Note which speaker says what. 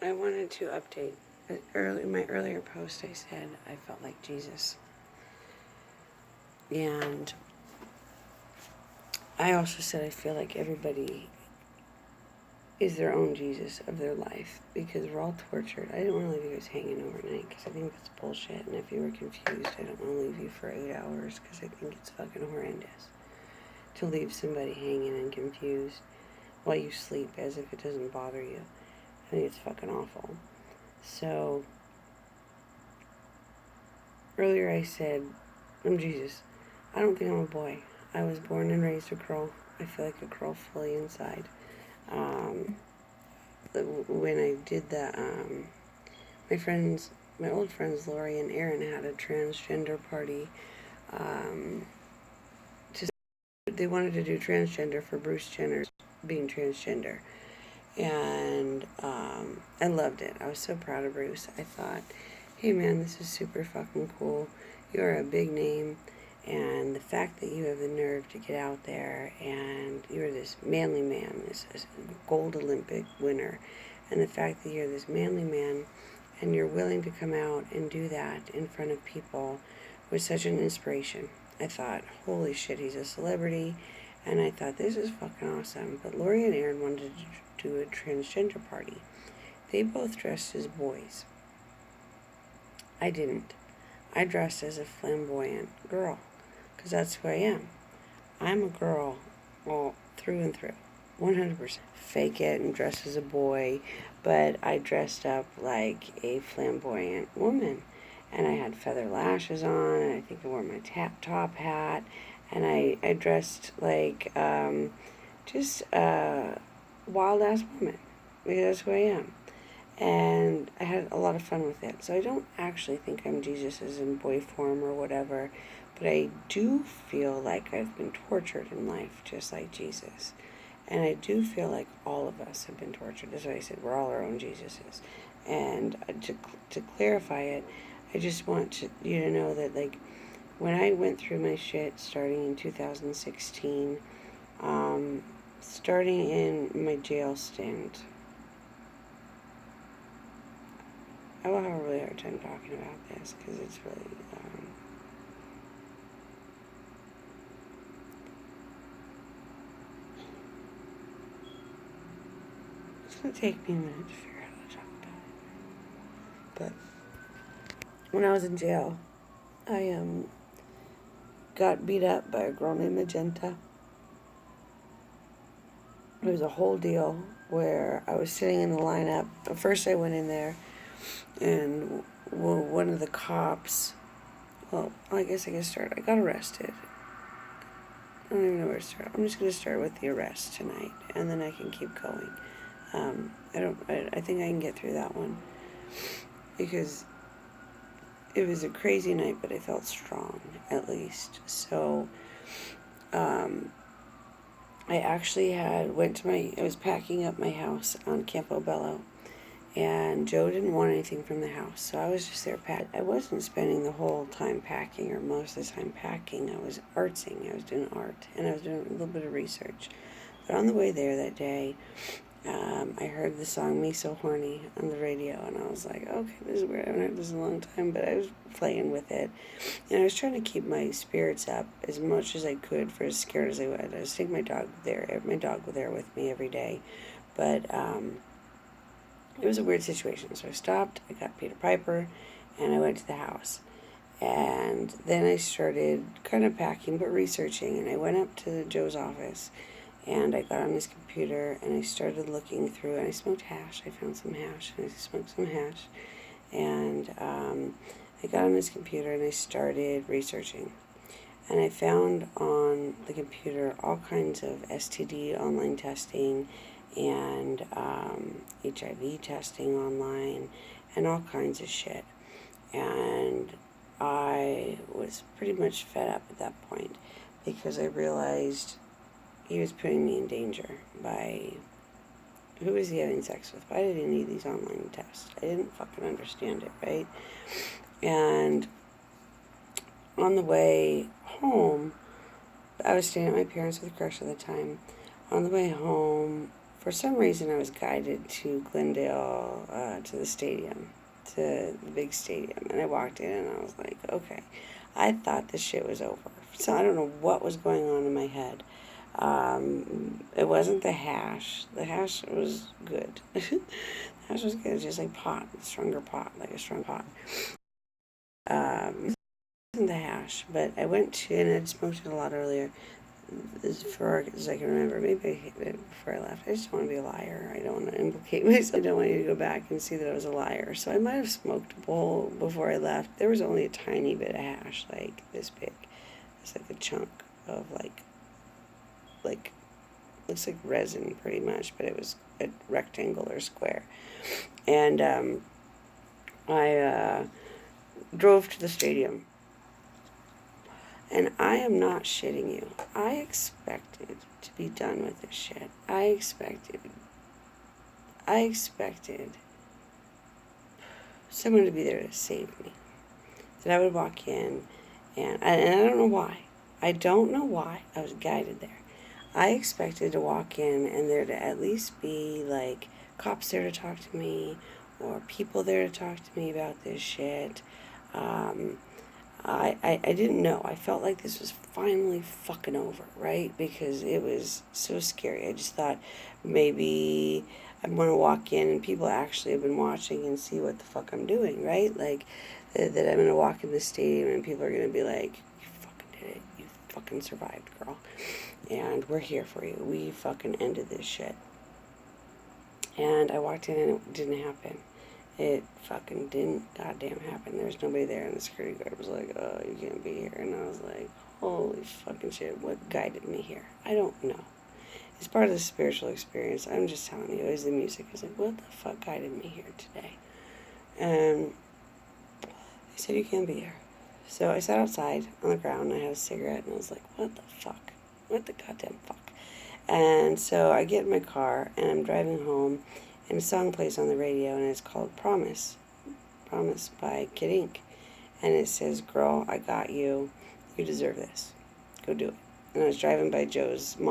Speaker 1: I wanted to update. In my earlier post, I said I felt like Jesus. And I also said I feel like everybody is their own Jesus of their life because we're all tortured. I didn't want to leave you guys hanging overnight because I think that's bullshit. And if you were confused, I don't want to leave you for 8 hours because I think it's fucking horrendous to leave somebody hanging and confused while you sleep as if it doesn't bother you. I think it's fucking awful. So, earlier I said, I'm Jesus. I don't think I'm a boy. I was born and raised a girl. I feel like a girl fully inside. When I did that, my old friends Lori and Aaron had a transgender party. They wanted to do transgender for Bruce Jenner being transgender. And I loved it. I was so proud of Bruce. I thought, hey man, this is super fucking cool. You're a big name, and the fact that you have the nerve to get out there and you're this manly man, this gold Olympic winner, and the fact that you're this manly man and you're willing to come out and do that in front of people was such an inspiration. I thought, holy shit, he's a celebrity. And I thought, this is fucking awesome. But Lori and Aaron wanted to do a transgender party. They both dressed as boys. I didn't. I dressed as a flamboyant girl. Because that's who I am. I'm a girl all through and through. 100%. Fake it and dress as a boy. But I dressed up like a flamboyant woman. And I had feather lashes on. And I think I wore my top hat. And I dressed like just a wild-ass woman, because that's who I am. And I had a lot of fun with it. So I don't actually think I'm Jesus as in boy form or whatever, but I do feel like I've been tortured in life just like Jesus. And I do feel like all of us have been tortured. That's why I said we're all our own Jesuses. And to clarify it, I just want you to know that, like, when I went through my shit starting in 2016, starting in my jail stint, I will have a really hard time talking about this because it's really, it's going to take me a minute to figure out how to talk about it. But when I was in jail, I got beat up by a girl named Magenta. It was a whole deal where I was sitting in the lineup. First I went in there, and one of the cops, well, I guess I can start. I got arrested. I don't even know where to start. I'm just going to start with the arrest tonight, and then I can keep going. I think I can get through that one, because it was a crazy night, but I felt strong, at least. So, I actually I was packing up my house on Campo Bello, and Joe didn't want anything from the house, so I was just there packing. I wasn't spending the whole time packing, or most of the time packing. I was artsing. I was doing art, and I was doing a little bit of research. But on the way there that day, I heard the song Me So Horny on the radio, and I was like, okay, this is weird. I haven't heard this in a long time, but I was playing with it. And I was trying to keep my spirits up as much as I could, for as scared as I was. I was taking my dog there. My dog was there with me every day. But it was a weird situation. So I stopped, I got Peter Piper, and I went to the house. And then I started kind of packing, but researching. And I went up to Joe's office, and I got on his computer, and I started looking through, and I smoked hash. I found some hash, and I smoked some hash. And I got on his computer, and I started researching. And I found on the computer all kinds of STD online testing, and HIV testing online, and all kinds of shit. And I was pretty much fed up at that point, because I realized he was putting me in danger by who was he having sex with? Why did he need these online tests? I didn't fucking understand it, right? And on the way home, I was staying at my parents' with a crush at the time. On the way home for some reason I was guided to Glendale, to the stadium, to the big stadium. And I walked in and I was like, okay. I thought this shit was over. So I don't know what was going on in my head. It wasn't the hash. The hash was good. The hash was good, just like pot, stronger pot, like a strong pot. It wasn't the hash, but I went to, and I'd smoked it a lot earlier, as I can remember, maybe before I left. I just don't want to be a liar. I don't want to implicate myself. I don't want you to go back and see that I was a liar. So I might have smoked a bowl before I left. There was only a tiny bit of hash, like this big. It's like a chunk of like looks like resin pretty much, but it was a rectangular square. And I drove to the stadium. And I am not shitting you. I expected to be done with this shit. I expected someone to be there to save me. That I would walk in, and I don't know why. I don't know why I was guided there. I expected to walk in and there to at least be like cops there to talk to me, or people there to talk to me about this shit. I didn't know. I felt like this was finally fucking over, right? Because it was so scary. I just thought maybe I want to walk in and people actually have been watching and see what the fuck I'm doing, right? Like, that I'm going to walk in the stadium and people are going to be like, you fucking did it. You fucking survived, girl. And we're here for you. We fucking ended this shit. And I walked in and it didn't happen. It fucking didn't goddamn happen. There was nobody there, and the security guard was like, oh, you can't be here. And I was like, holy fucking shit, what guided me here? I don't know. It's part of the spiritual experience. I'm just telling you, it was the music. I was like, what the fuck guided me here today? And they said, you can't be here. So I sat outside on the ground, and I had a cigarette, and I was like, what the fuck? What the goddamn fuck? And so I get in my car, and I'm driving home, and a song plays on the radio, and it's called Promise. Promise by Kid Ink. And it says, girl, I got you. You deserve this. Go do it. And I was driving by Joe's mom.